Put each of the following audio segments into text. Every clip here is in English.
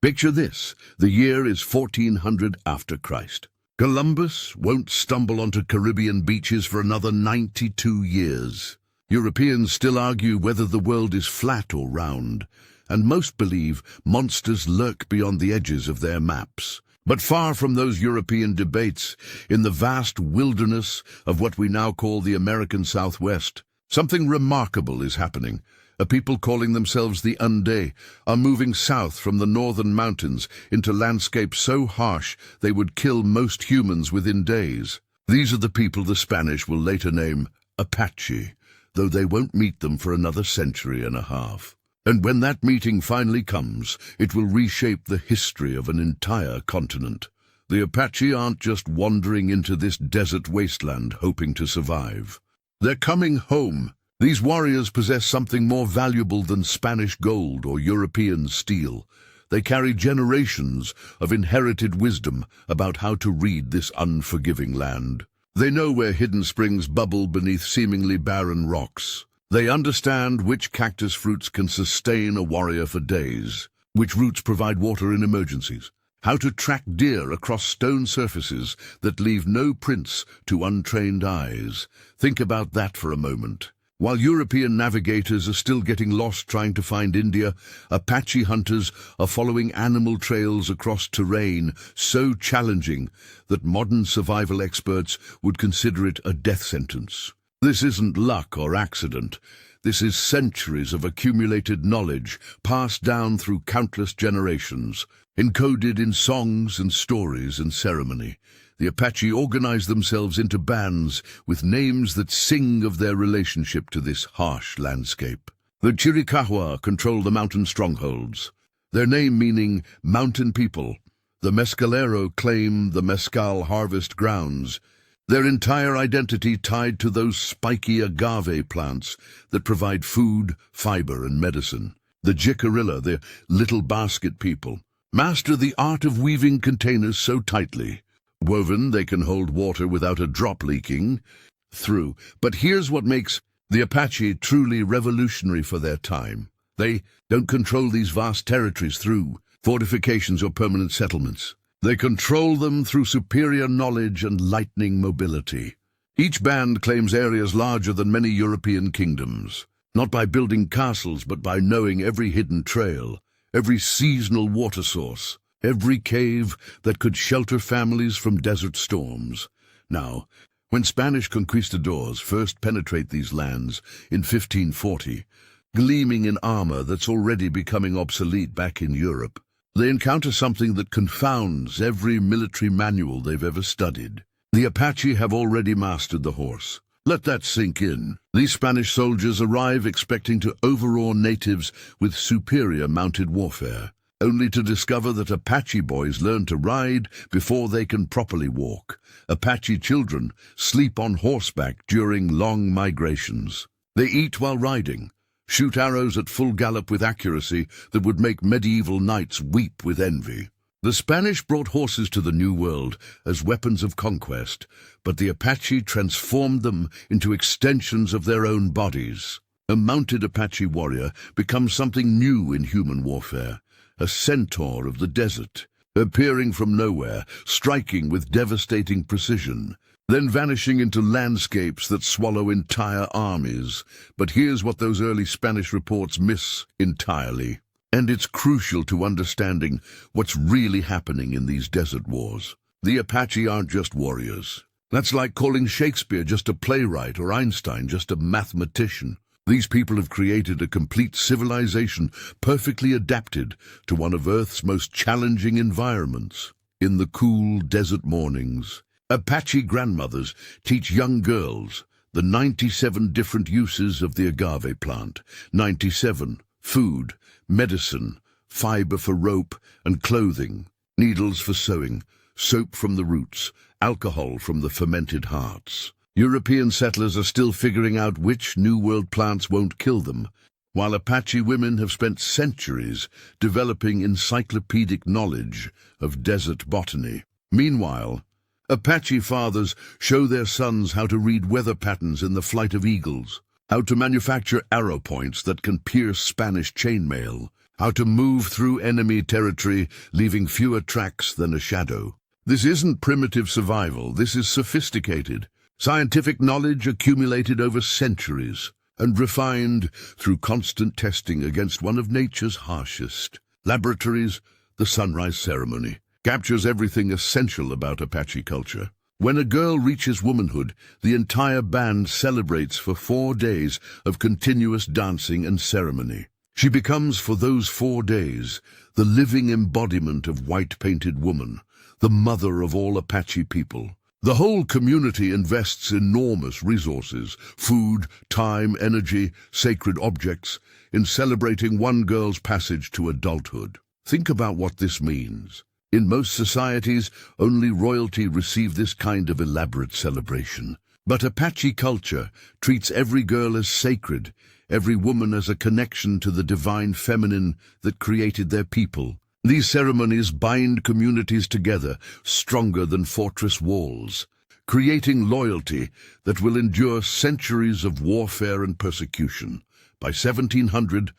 Picture this, the year is 1400 after Christ. Columbus won't stumble onto Caribbean beaches for another 92 years. Europeans still argue whether the world is flat or round, and most believe monsters lurk beyond the edges of their maps. But far from those European debates, in the vast wilderness of what we now call the American Southwest, something remarkable is happening. A people calling themselves the Ande are moving south from the northern mountains into landscapes so harsh they would kill most humans within days. These are the people the Spanish will later name Apache, though they won't meet them for another century and a half. And when that meeting finally comes, it will reshape the history of an entire continent. The Apache aren't just wandering into this desert wasteland hoping to survive. They're coming home. These warriors possess something more valuable than Spanish gold or European steel. They carry generations of inherited wisdom about how to read this unforgiving land. They know where hidden springs bubble beneath seemingly barren rocks. They understand which cactus fruits can sustain a warrior for days, which roots provide water in emergencies, how to track deer across stone surfaces that leave no prints to untrained eyes. Think about that for a moment. While European navigators are still getting lost trying to find India, Apache hunters are following animal trails across terrain so challenging that modern survival experts would consider it a death sentence. This isn't luck or accident. This is centuries of accumulated knowledge passed down through countless generations, encoded in songs and stories and ceremony. The Apache organize themselves into bands with names that sing of their relationship to this harsh landscape. The Chiricahua control the mountain strongholds, their name meaning mountain people. The Mescalero claim the mescal harvest grounds, their entire identity tied to those spiky agave plants that provide food, fiber, and medicine. The Jicarilla, the little basket people, master the art of weaving containers so tightly woven they can hold water without a drop leaking through. But here's what makes the Apache truly revolutionary for their time. They don't control these vast territories through fortifications or permanent settlements. They control them through superior knowledge and lightning mobility. Each band claims areas larger than many European kingdoms, not by building castles but by knowing every hidden trail, every seasonal water source, every cave that could shelter families from desert storms. Now, when Spanish conquistadors first penetrate these lands in 1540, gleaming in armor that's already becoming obsolete back in Europe, they encounter something that confounds every military manual they've ever studied. The Apache have already mastered the horse. Let that sink in. These Spanish soldiers arrive expecting to overawe natives with superior mounted warfare, only to discover that Apache boys learn to ride before they can properly walk. Apache children sleep on horseback during long migrations. They eat while riding, shoot arrows at full gallop with accuracy that would make medieval knights weep with envy. The Spanish brought horses to the New World as weapons of conquest, but the Apache transformed them into extensions of their own bodies. A mounted Apache warrior becomes something new in human warfare, a centaur of the desert, appearing from nowhere, striking with devastating precision, then vanishing into landscapes that swallow entire armies. But here's what those early Spanish reports miss entirely, and it's crucial to understanding what's really happening in these desert wars. The Apache aren't just warriors. That's like calling Shakespeare just a playwright or Einstein just a mathematician. These people have created a complete civilization perfectly adapted to one of Earth's most challenging environments. In the cool desert mornings, Apache grandmothers teach young girls the 97 different uses of the agave plant. 97: food, medicine, fiber for rope and clothing, needles for sewing, soap from the roots, alcohol from the fermented hearts. European settlers are still figuring out which New World plants won't kill them, while Apache women have spent centuries developing encyclopedic knowledge of desert botany. Meanwhile, Apache fathers show their sons how to read weather patterns in the flight of eagles, how to manufacture arrow points that can pierce Spanish chainmail, how to move through enemy territory, leaving fewer tracks than a shadow. This isn't primitive survival, this is sophisticated, scientific knowledge accumulated over centuries and refined through constant testing against one of nature's harshest laboratories. The sunrise ceremony captures everything essential about Apache culture. When a girl reaches womanhood, the entire band celebrates for 4 days of continuous dancing and ceremony. She becomes, for those 4 days, the living embodiment of white-painted woman, the mother of all Apache people. The whole community invests enormous resources, food, time, energy, sacred objects, in celebrating one girl's passage to adulthood. Think about what this means. In most societies, only royalty receive this kind of elaborate celebration. But Apache culture treats every girl as sacred, every woman as a connection to the divine feminine that created their people. These ceremonies bind communities together, stronger than fortress walls, creating loyalty that will endure centuries of warfare and persecution. By 1700,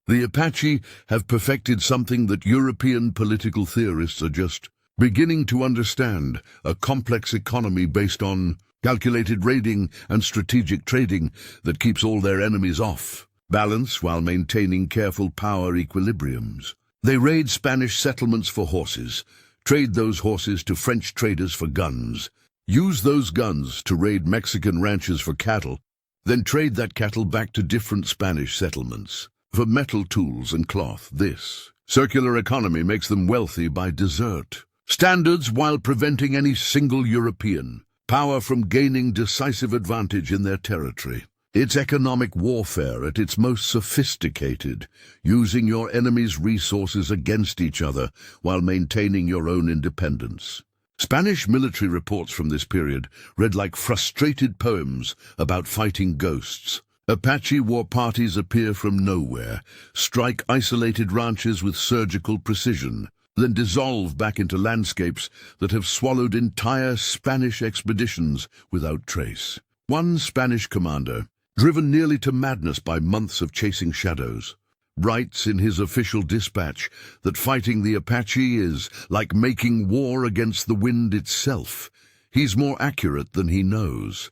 the Apache have perfected something that European political theorists are just beginning to understand: a complex economy based on calculated raiding and strategic trading that keeps all their enemies off balance while maintaining careful power equilibriums. They raid Spanish settlements for horses, trade those horses to French traders for guns, use those guns to raid Mexican ranches for cattle, then trade that cattle back to different Spanish settlements for metal tools and cloth. This circular economy makes them wealthy by desert standards while preventing any single European power from gaining decisive advantage in their territory. It's economic warfare at its most sophisticated, using your enemy's resources against each other while maintaining your own independence. Spanish military reports from this period read like frustrated poems about fighting ghosts. Apache war parties appear from nowhere, strike isolated ranches with surgical precision, then dissolve back into landscapes that have swallowed entire Spanish expeditions without trace. One Spanish commander, driven nearly to madness by months of chasing shadows, writes in his official dispatch that fighting the Apache is like making war against the wind itself. He's more accurate than he knows.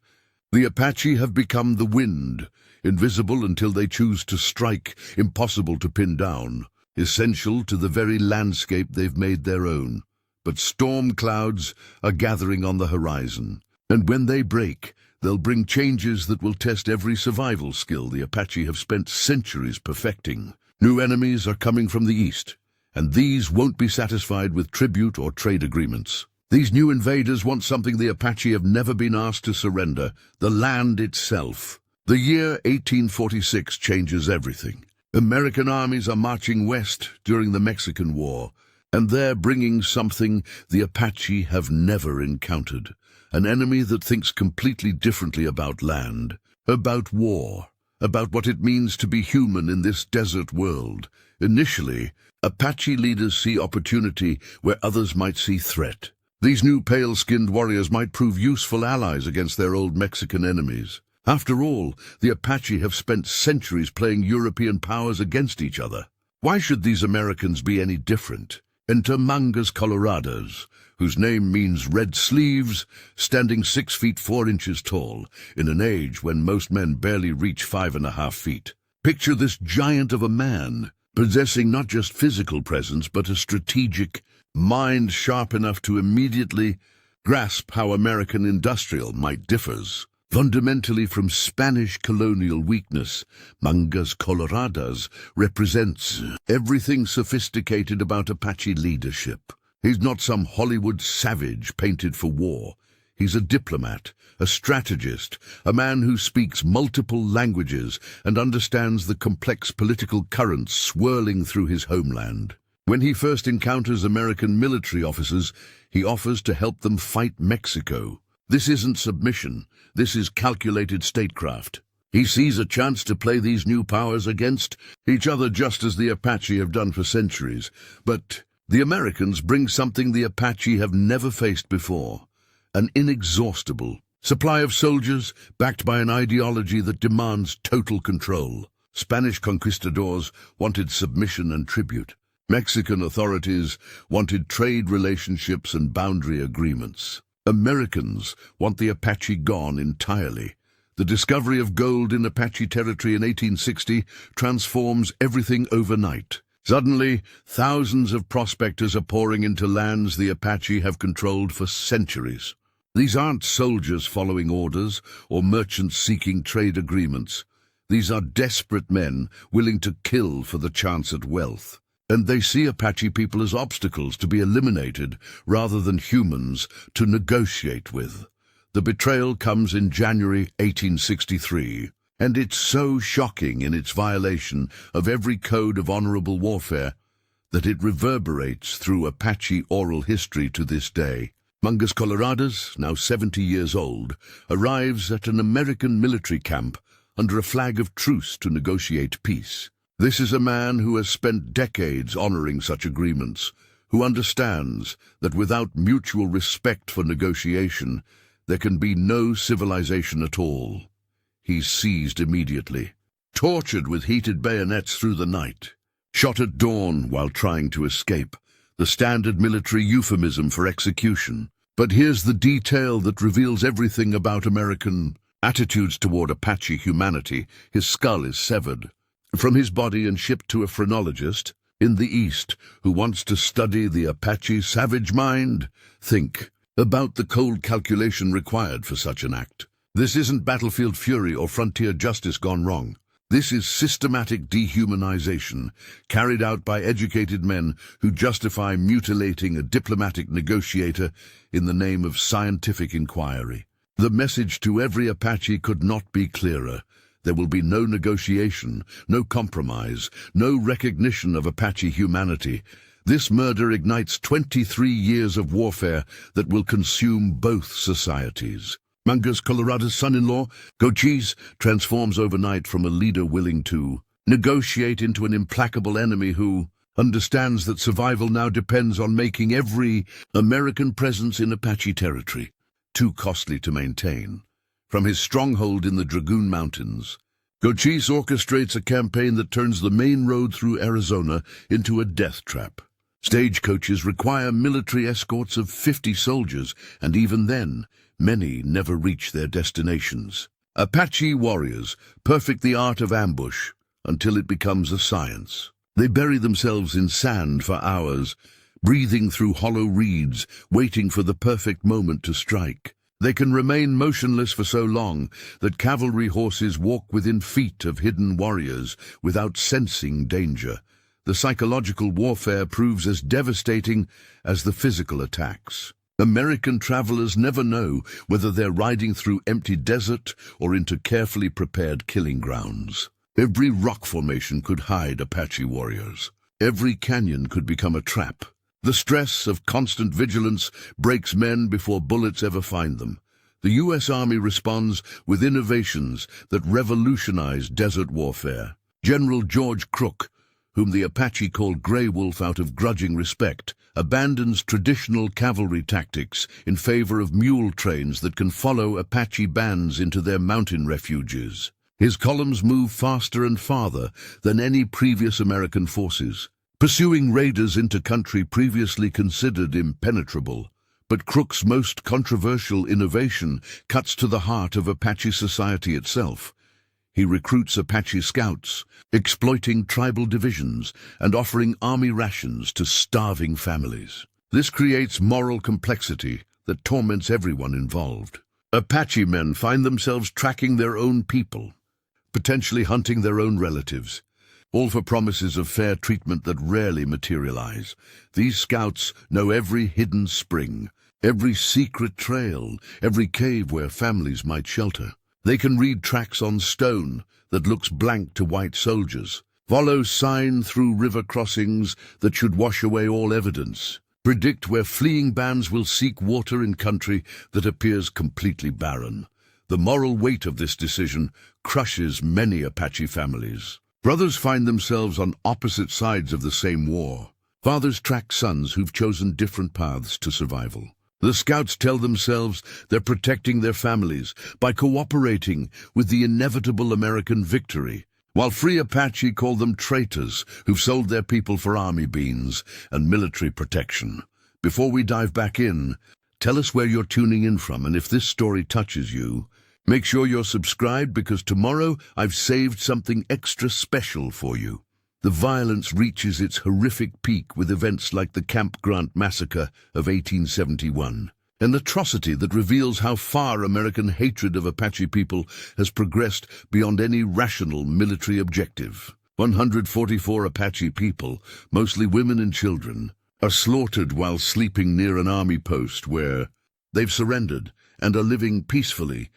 The Apache have become the wind, invisible until they choose to strike, impossible to pin down, essential to the very landscape they've made their own. But storm clouds are gathering on the horizon, and when they break, they'll bring changes that will test every survival skill the Apache have spent centuries perfecting. New enemies are coming from the east, and these won't be satisfied with tribute or trade agreements. These new invaders want something the Apache have never been asked to surrender: the land itself. The year 1846 changes everything. American armies are marching west during the Mexican War, and they're bringing something the Apache have never encountered: an enemy that thinks completely differently about land, about war, about what it means to be human in this desert world. Initially, Apache leaders see opportunity where others might see threat. These new pale-skinned warriors might prove useful allies against their old Mexican enemies. After all, the Apache have spent centuries playing European powers against each other. Why should these Americans be any different? Enter Mangas Colorados, whose name means red sleeves, standing 6 feet 4 inches tall, in an age when most men barely reach 5.5 feet. Picture this giant of a man, possessing not just physical presence, but a strategic mind sharp enough to immediately grasp how American industrial might differs fundamentally from Spanish colonial weakness. Mangas Coloradas represents everything sophisticated about Apache leadership. He's not some Hollywood savage painted for war. He's a diplomat, a strategist, a man who speaks multiple languages and understands the complex political currents swirling through his homeland. When he first encounters American military officers, he offers to help them fight Mexico. This isn't submission, this is calculated statecraft. He sees a chance to play these new powers against each other just as the Apache have done for centuries. But the Americans bring something the Apache have never faced before: an inexhaustible supply of soldiers backed by an ideology that demands total control. Spanish conquistadors wanted submission and tribute. Mexican authorities wanted trade relationships and boundary agreements. Americans want the Apache gone entirely. The discovery of gold in Apache territory in 1860 transforms everything overnight. Suddenly, thousands of prospectors are pouring into lands the Apache have controlled for centuries. These aren't soldiers following orders or merchants seeking trade agreements. These are desperate men willing to kill for the chance at wealth. And they see Apache people as obstacles to be eliminated rather than humans to negotiate with. The betrayal comes in January 1863. And it's so shocking in its violation of every code of honorable warfare that it reverberates through Apache oral history to this day. Mungus Coloradus, now 70 years old, arrives at an American military camp under a flag of truce to negotiate peace. This is a man who has spent decades honoring such agreements, who understands that without mutual respect for negotiation, there can be no civilization at all. He's seized immediately, tortured with heated bayonets through the night, shot at dawn while trying to escape, the standard military euphemism for execution. But here's the detail that reveals everything about American attitudes toward Apache humanity. His skull is severed from his body and shipped to a phrenologist in the East who wants to study the Apache savage mind. Think about the cold calculation required for such an act. This isn't battlefield fury or frontier justice gone wrong. This is systematic dehumanization carried out by educated men who justify mutilating a diplomatic negotiator in the name of scientific inquiry. The message to every Apache could not be clearer. There will be no negotiation, no compromise, no recognition of Apache humanity. This murder ignites 23 years of warfare that will consume both societies. Mungus Coloradus' son-in-law, Cochise, transforms overnight from a leader willing to negotiate into an implacable enemy who understands that survival now depends on making every American presence in Apache territory too costly to maintain. From his stronghold in the Dragoon Mountains, Cochise orchestrates a campaign that turns the main road through Arizona into a death trap. Stagecoaches require military escorts of 50 soldiers, and even then, many never reach their destinations. Apache warriors perfect the art of ambush until it becomes a science. They bury themselves in sand for hours, breathing through hollow reeds, waiting for the perfect moment to strike. They can remain motionless for so long that cavalry horses walk within feet of hidden warriors without sensing danger. The psychological warfare proves as devastating as the physical attacks. American travelers never know whether they're riding through empty desert or into carefully prepared killing grounds. Every rock formation could hide Apache warriors. Every canyon could become a trap. The stress of constant vigilance breaks men before bullets ever find them. The U.S. Army responds with innovations that revolutionize desert warfare. General George Crook, whom the Apache called Grey Wolf out of grudging respect, abandons traditional cavalry tactics in favor of mule trains that can follow Apache bands into their mountain refuges. His columns move faster and farther than any previous American forces, pursuing raiders into country previously considered impenetrable. But Crook's most controversial innovation cuts to the heart of Apache society itself. He recruits Apache scouts, exploiting tribal divisions and offering army rations to starving families. This creates moral complexity that torments everyone involved. Apache men find themselves tracking their own people, potentially hunting their own relatives, all for promises of fair treatment that rarely materialize. These scouts know every hidden spring, every secret trail, every cave where families might shelter. They can read tracks on stone that looks blank to white soldiers, follow sign through river crossings that should wash away all evidence, predict where fleeing bands will seek water in country that appears completely barren. The moral weight of this decision crushes many Apache families. Brothers find themselves on opposite sides of the same war. Fathers track sons who've chosen different paths to survival. The scouts tell themselves they're protecting their families by cooperating with the inevitable American victory, while Free Apache call them traitors who've sold their people for army beans and military protection. Before we dive back in, tell us where you're tuning in from, and if this story touches you, make sure you're subscribed, because tomorrow I've saved something extra special for you. The violence reaches its horrific peak with events like the Camp Grant massacre of 1871, an atrocity that reveals how far American hatred of Apache people has progressed beyond any rational military objective. 144 Apache people, mostly women and children, are slaughtered while sleeping near an army post where they've surrendered and are living peacefully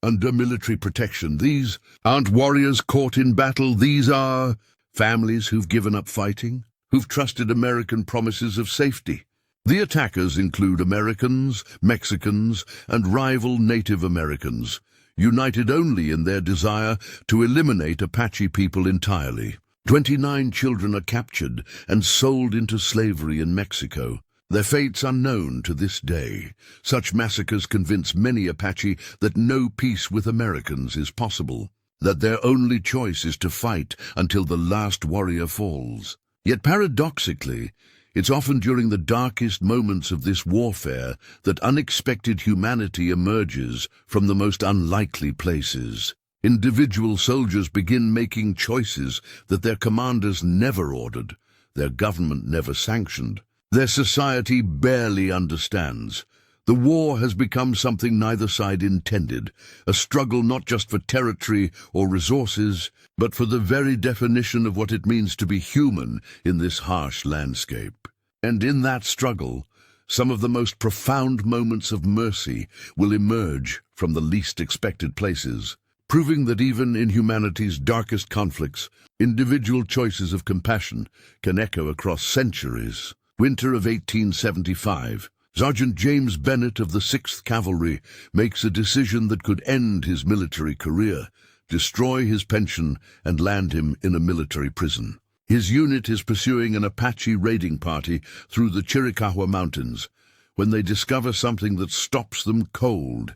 under military protection. These aren't warriors caught in battle. These are families who've given up fighting, who've trusted American promises of safety. The attackers include Americans, Mexicans, and rival Native Americans, united only in their desire to eliminate Apache people entirely. 29 children are captured and sold into slavery in Mexico. Their fates unknown to this day. Such massacres convince many Apache that no peace with Americans is possible, that their only choice is to fight until the last warrior falls. Yet paradoxically, it's often during the darkest moments of this warfare that unexpected humanity emerges from the most unlikely places. Individual soldiers begin making choices that their commanders never ordered, their government never sanctioned, their society barely understands. The war has become something neither side intended, a struggle not just for territory or resources, but for the very definition of what it means to be human in this harsh landscape. And in that struggle, some of the most profound moments of mercy will emerge from the least expected places, proving that even in humanity's darkest conflicts, individual choices of compassion can echo across centuries. Winter of 1875. Sergeant James Bennett of the 6th Cavalry makes a decision that could end his military career, destroy his pension, and land him in a military prison. His unit is pursuing an Apache raiding party through the Chiricahua Mountains when they discover something that stops them cold.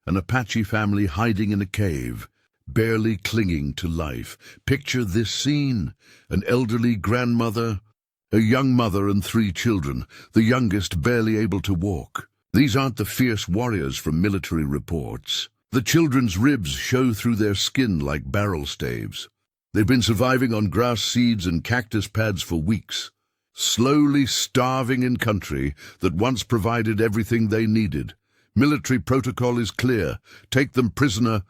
An Apache family hiding in a cave, barely clinging to life. Picture this scene: an elderly grandmother, a young mother, and 3 children, the youngest barely able to walk. These aren't the fierce warriors from military reports. The children's ribs show through their skin like barrel staves. They've been surviving on grass seeds and cactus pads for weeks, slowly starving in country that once provided everything they needed. Military protocol is clear: take them prisoner,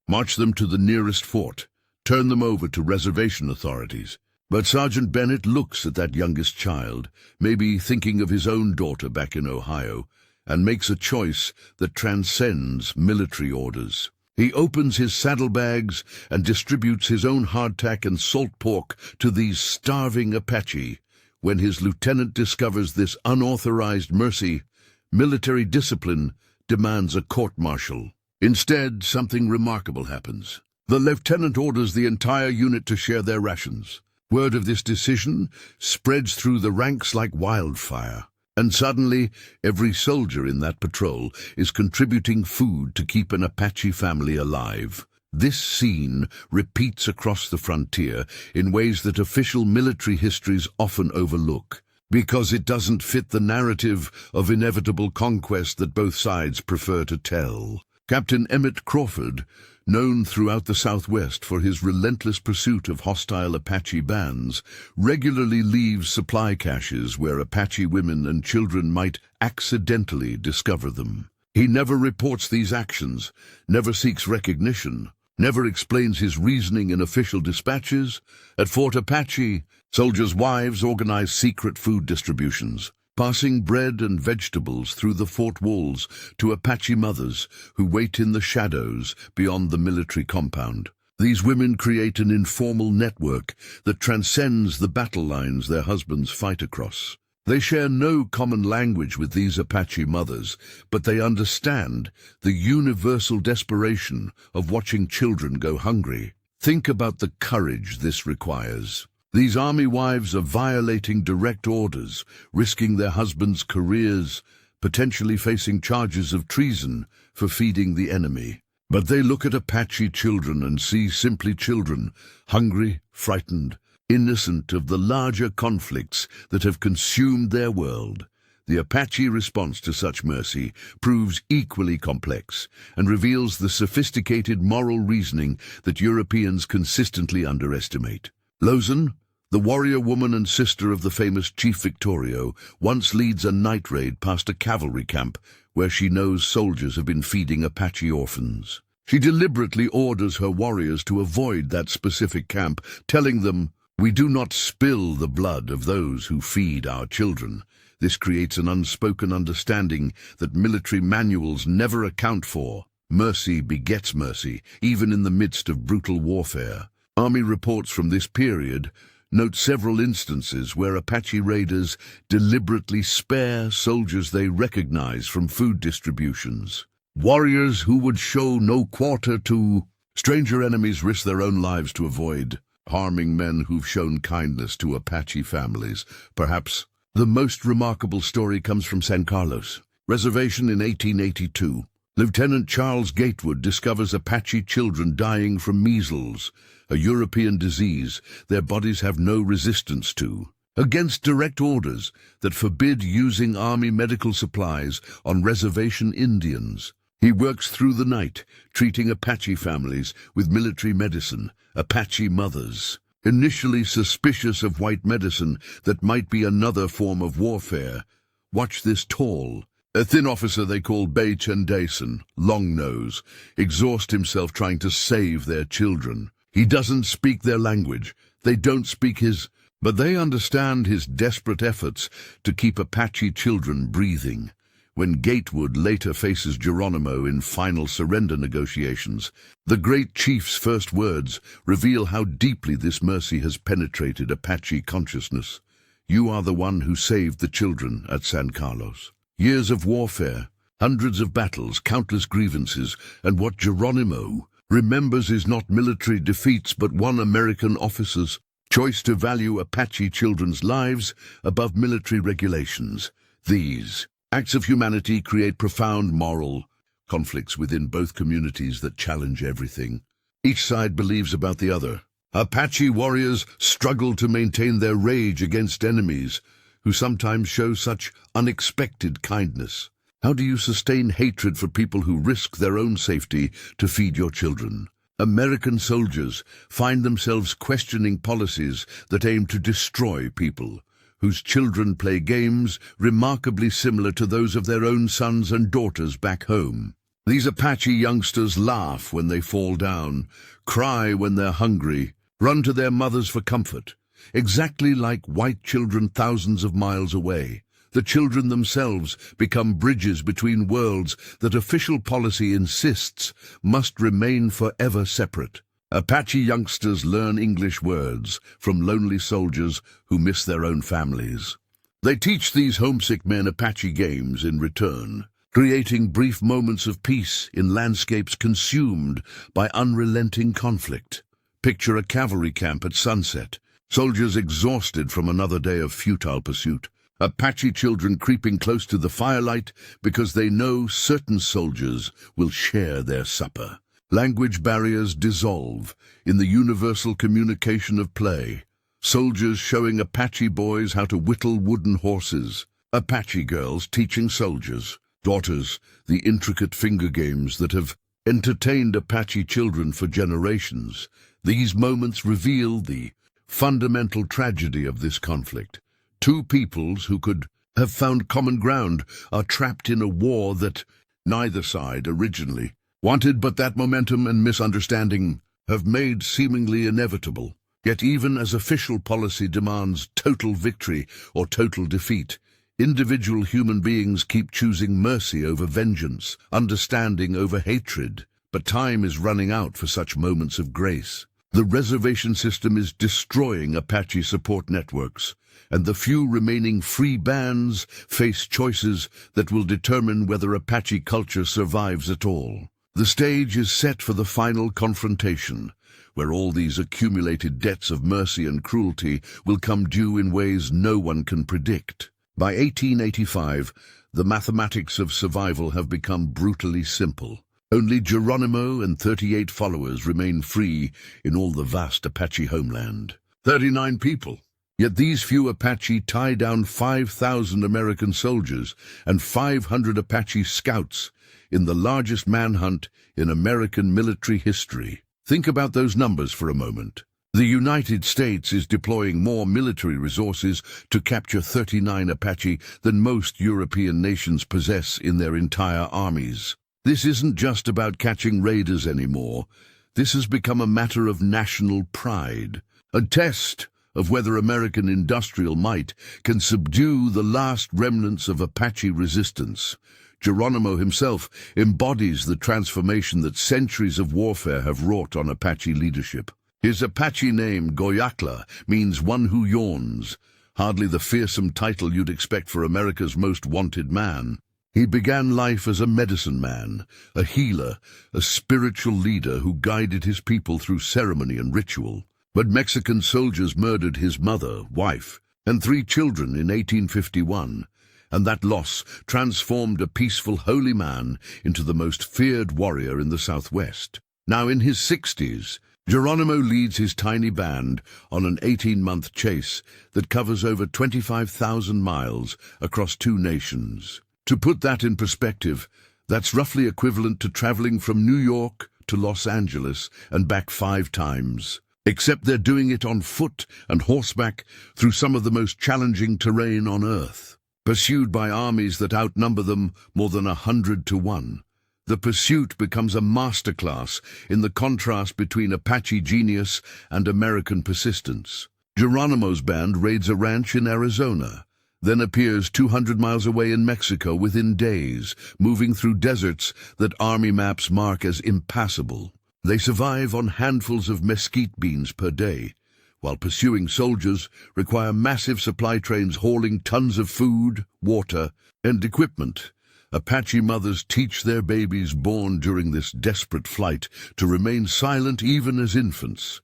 march them to the nearest fort, turn them over to reservation authorities. But Sergeant Bennett looks at that youngest child, maybe thinking of his own daughter back in Ohio, and makes a choice that transcends military orders. He opens his saddlebags and distributes his own hardtack and salt pork to these starving Apache. When his lieutenant discovers this unauthorized mercy, military discipline demands a court-martial. Instead, something remarkable happens. The lieutenant orders the entire unit to share their rations. Word of this decision spreads through the ranks like wildfire, and suddenly every soldier in that patrol is contributing food to keep an Apache family alive. This scene repeats across the frontier in ways that official military histories often overlook, because it doesn't fit the narrative of inevitable conquest that both sides prefer to tell. Captain Emmett Crawford, known throughout the Southwest for his relentless pursuit of hostile Apache bands, regularly leaves supply caches where Apache women and children might accidentally discover them. He never reports these actions, never seeks recognition, never explains his reasoning in official dispatches. At Fort Apache, soldiers' wives organize secret food distributions, passing bread and vegetables through the fort walls to Apache mothers who wait in the shadows beyond the military compound. These women create an informal network that transcends the battle lines their husbands fight across. They share no common language with these Apache mothers, but they understand the universal desperation of watching children go hungry. Think about the courage this requires. These army wives are violating direct orders, risking their husbands' careers, potentially facing charges of treason for feeding the enemy. But they look at Apache children and see simply children, hungry, frightened, innocent of the larger conflicts that have consumed their world. The Apache response to such mercy proves equally complex and reveals the sophisticated moral reasoning that Europeans consistently underestimate. Lozan, the warrior woman and sister of the famous Chief Victorio, once leads a night raid past a cavalry camp where she knows soldiers have been feeding Apache orphans. She deliberately orders her warriors to avoid that specific camp, telling them, "We do not spill the blood of those who feed our children." This creates an unspoken understanding that military manuals never account for. Mercy begets mercy, even in the midst of brutal warfare. Army reports from this period note several instances where Apache raiders deliberately spare soldiers they recognize from food distributions. Warriors who would show no quarter to stranger enemies risk their own lives to avoid harming men who've shown kindness to Apache families. Perhaps the most remarkable story comes from San Carlos Reservation in 1882. Lieutenant Charles Gatewood discovers Apache children dying from measles, a European disease their bodies have no resistance to. Against direct orders that forbid using Army medical supplies on reservation Indians, he works through the night, treating Apache families with military medicine, Apache mothers. Initially suspicious of white medicine that might be another form of warfare, watch this tall, a thin officer they call Bay Chendason, Long Nose, exhaust himself trying to save their children. He doesn't speak their language, they don't speak his, but they understand his desperate efforts to keep Apache children breathing. When Gatewood later faces Geronimo in final surrender negotiations, the great chief's first words reveal how deeply this mercy has penetrated Apache consciousness. "You are the one who saved the children at San Carlos." Years of warfare, hundreds of battles, countless grievances, and what Geronimo remembers is not military defeats but one American officer's choice to value Apache children's lives above military regulations. These acts of humanity create profound moral conflicts within both communities that challenge everything each side believes about the other. Apache warriors struggle to maintain their rage against enemies who sometimes show such unexpected kindness. How do you sustain hatred for people who risk their own safety to feed your children? American soldiers find themselves questioning policies that aim to destroy people whose children play games remarkably similar to those of their own sons and daughters back home. These Apache youngsters laugh when they fall down, cry when they're hungry, run to their mothers for comfort, exactly like white children thousands of miles away. The children themselves become bridges between worlds that official policy insists must remain forever separate. Apache youngsters learn English words from lonely soldiers who miss their own families. They teach these homesick men Apache games in return, creating brief moments of peace in landscapes consumed by unrelenting conflict. Picture a cavalry camp at sunset, soldiers exhausted from another day of futile pursuit. Apache children creeping close to the firelight because they know certain soldiers will share their supper. Language barriers dissolve in the universal communication of play. Soldiers showing Apache boys how to whittle wooden horses. Apache girls teaching soldiers, daughters, the intricate finger games that have entertained Apache children for generations. These moments reveal the fundamental tragedy of this conflict. Two peoples who could have found common ground are trapped in a war that neither side originally wanted, but that momentum and misunderstanding have made seemingly inevitable. Yet even as official policy demands total victory or total defeat, individual human beings keep choosing mercy over vengeance, understanding over hatred. But time is running out for such moments of grace. The reservation system is destroying Apache support networks, and the few remaining free bands face choices that will determine whether Apache culture survives at all. The stage is set for the final confrontation, where all these accumulated debts of mercy and cruelty will come due in ways no one can predict. By 1885, the mathematics of survival have become brutally simple. Only Geronimo and 38 followers remain free in all the vast Apache homeland. 39 people. Yet these few Apache tie down 5,000 American soldiers and 500 Apache scouts in the largest manhunt in American military history. Think about those numbers for a moment. The United States is deploying more military resources to capture 39 Apache than most European nations possess in their entire armies. This isn't just about catching raiders anymore. This has become a matter of national pride, a test of whether American industrial might can subdue the last remnants of Apache resistance. Geronimo himself embodies the transformation that centuries of warfare have wrought on Apache leadership. His Apache name, Goyakla, means one who yawns, hardly the fearsome title you'd expect for America's most wanted man. He began life as a medicine man, a healer, a spiritual leader who guided his people through ceremony and ritual. But Mexican soldiers murdered his mother, wife, and 3 children in 1851, and that loss transformed a peaceful holy man into the most feared warrior in the Southwest. Now in his 60s, Geronimo leads his tiny band on an 18-month chase that covers over 25,000 miles across 2 nations. To put that in perspective, that's roughly equivalent to traveling from New York to Los Angeles and back 5 times. Except they're doing it on foot and horseback through some of the most challenging terrain on Earth. Pursued by armies that outnumber them more than 100 to 1. The pursuit becomes a masterclass in the contrast between Apache genius and American persistence. Geronimo's band raids a ranch in Arizona, then appears 200 miles away in Mexico within days, moving through deserts that army maps mark as impassable. They survive on handfuls of mesquite beans per day, while pursuing soldiers require massive supply trains hauling tons of food, water, and equipment. Apache mothers teach their babies born during this desperate flight to remain silent even as infants.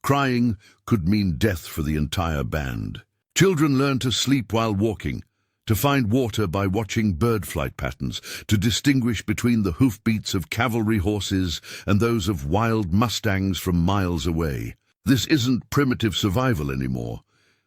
Crying could mean death for the entire band. Children learn to sleep while walking, to find water by watching bird flight patterns, to distinguish between the hoofbeats of cavalry horses and those of wild mustangs from miles away. This isn't primitive survival anymore.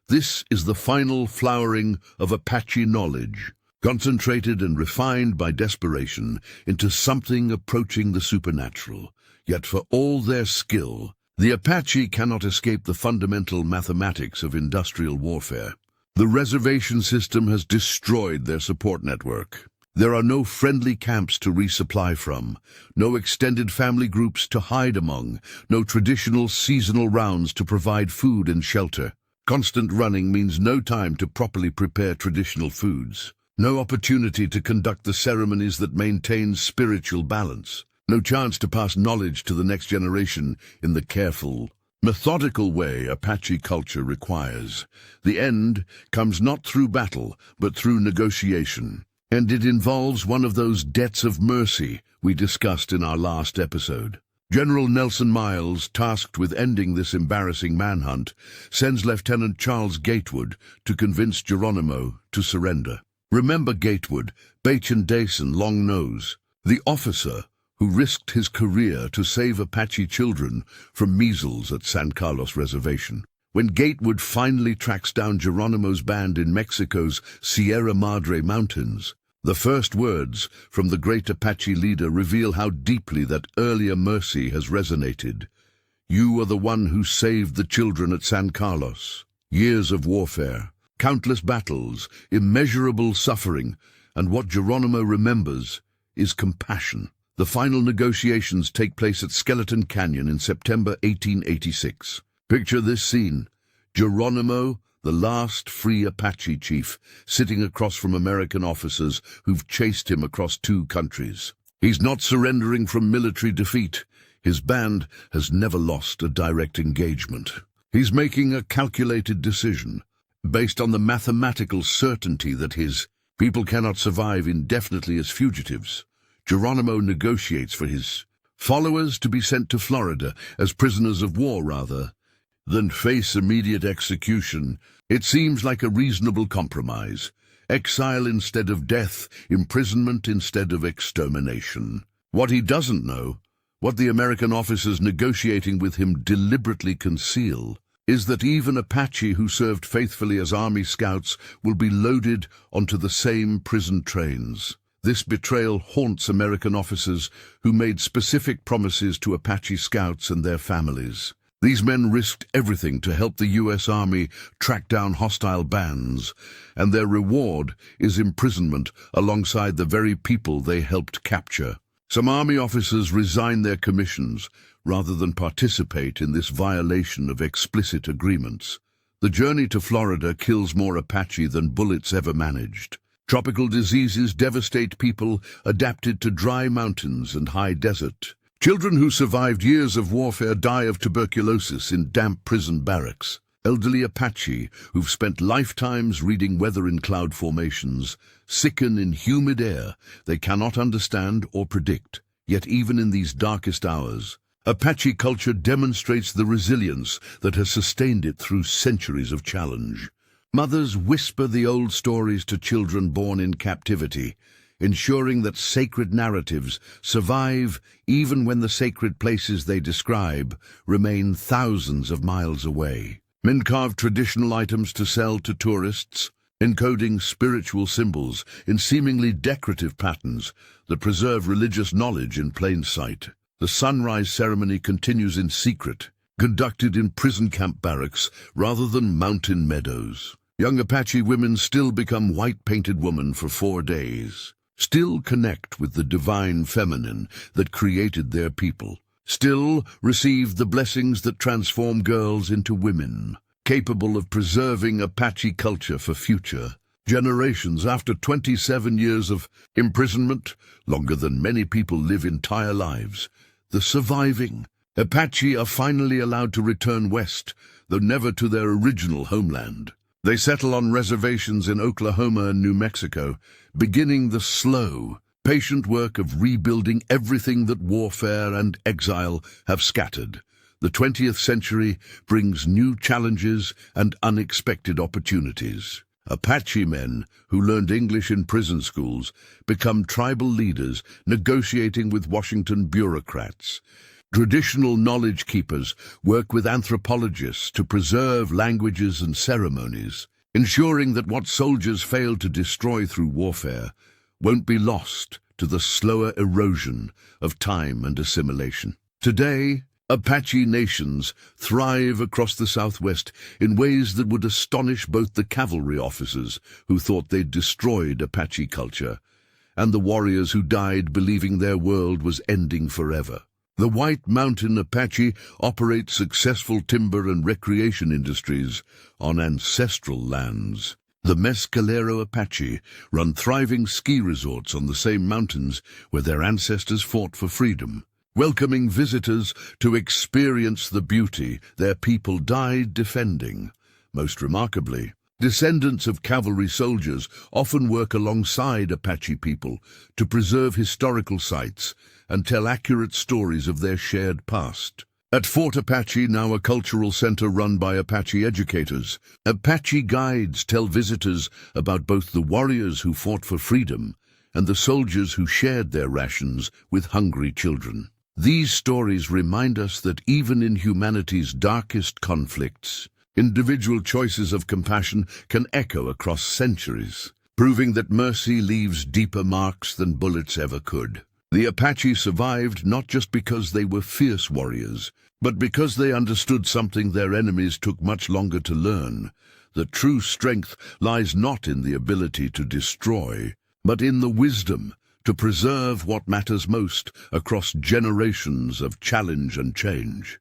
This is the final flowering of Apache knowledge, concentrated and refined by desperation into something approaching the supernatural. Yet for all their skill, the Apache cannot escape the fundamental mathematics of industrial warfare. The reservation system has destroyed their support network. There are no friendly camps to resupply from, no extended family groups to hide among, no traditional seasonal rounds to provide food and shelter. Constant running means no time to properly prepare traditional foods. No opportunity to conduct the ceremonies that maintain spiritual balance. No chance to pass knowledge to the next generation in the careful, methodical way Apache culture requires. The end comes not through battle, but through negotiation. And it involves one of those debts of mercy we discussed in our last episode. General Nelson Miles, tasked with ending this embarrassing manhunt, sends Lieutenant Charles Gatewood to convince Geronimo to surrender. Remember Gatewood, Bacon Dason Long Nose, the officer who risked his career to save Apache children from measles at San Carlos Reservation. When Gatewood finally tracks down Geronimo's band in Mexico's Sierra Madre Mountains, the first words from the great Apache leader reveal how deeply that earlier mercy has resonated. You are the one who saved the children at San Carlos. Years of warfare, countless battles, immeasurable suffering, and what Geronimo remembers is compassion. The final negotiations take place at Skeleton Canyon in September 1886. Picture this scene. Geronimo, the last free Apache chief, sitting across from American officers who've chased him across 2 countries. He's not surrendering from military defeat. His band has never lost a direct engagement. He's making a calculated decision, based on the mathematical certainty that his people cannot survive indefinitely as fugitives. Geronimo negotiates for his followers to be sent to Florida as prisoners of war rather than face immediate execution. It seems like a reasonable compromise. Exile instead of death, imprisonment instead of extermination. What he doesn't know, what the American officers negotiating with him deliberately conceal, is that even Apache who served faithfully as Army scouts will be loaded onto the same prison trains. This betrayal haunts American officers who made specific promises to Apache scouts and their families. These men risked everything to help the U.S. Army track down hostile bands, and their reward is imprisonment alongside the very people they helped capture. Some Army officers resign their commissions rather than participate in this violation of explicit agreements. The journey to Florida kills more Apache than bullets ever managed. Tropical diseases devastate people adapted to dry mountains and high desert. Children who survived years of warfare die of tuberculosis in damp prison barracks. Elderly Apache, who've spent lifetimes reading weather in cloud formations, sicken in humid air they cannot understand or predict. Yet even in these darkest hours, Apache culture demonstrates the resilience that has sustained it through centuries of challenge. Mothers whisper the old stories to children born in captivity, ensuring that sacred narratives survive even when the sacred places they describe remain thousands of miles away. Men carve traditional items to sell to tourists, encoding spiritual symbols in seemingly decorative patterns that preserve religious knowledge in plain sight. The sunrise ceremony continues in secret, conducted in prison camp barracks rather than mountain meadows. Young Apache women still become white-painted women for 4 days, still connect with the divine feminine that created their people, still receive the blessings that transform girls into women, capable of preserving Apache culture for future generations. After 27 years of imprisonment, longer than many people live entire lives, the surviving Apache are finally allowed to return west, though never to their original homeland. They settle on reservations in Oklahoma and New Mexico, beginning the slow, patient work of rebuilding everything that warfare and exile have scattered. The 20th century brings new challenges and unexpected opportunities. Apache men who learned English in prison schools become tribal leaders negotiating with Washington bureaucrats. Traditional knowledge keepers work with anthropologists to preserve languages and ceremonies, ensuring that what soldiers failed to destroy through warfare won't be lost to the slower erosion of time and assimilation. Today, Apache nations thrive across the Southwest in ways that would astonish both the cavalry officers who thought they'd destroyed Apache culture and the warriors who died believing their world was ending forever. The White Mountain Apache operate successful timber and recreation industries on ancestral lands. The Mescalero Apache run thriving ski resorts on the same mountains where their ancestors fought for freedom, welcoming visitors to experience the beauty their people died defending. Most remarkably, descendants of cavalry soldiers often work alongside Apache people to preserve historical sites and tell accurate stories of their shared past. At Fort Apache, now a cultural center run by Apache educators, Apache guides tell visitors about both the warriors who fought for freedom and the soldiers who shared their rations with hungry children. These stories remind us that even in humanity's darkest conflicts, individual choices of compassion can echo across centuries, proving that mercy leaves deeper marks than bullets ever could. The Apache survived not just because they were fierce warriors, but because they understood something their enemies took much longer to learn. That true strength lies not in the ability to destroy, but in the wisdom to preserve what matters most across generations of challenge and change.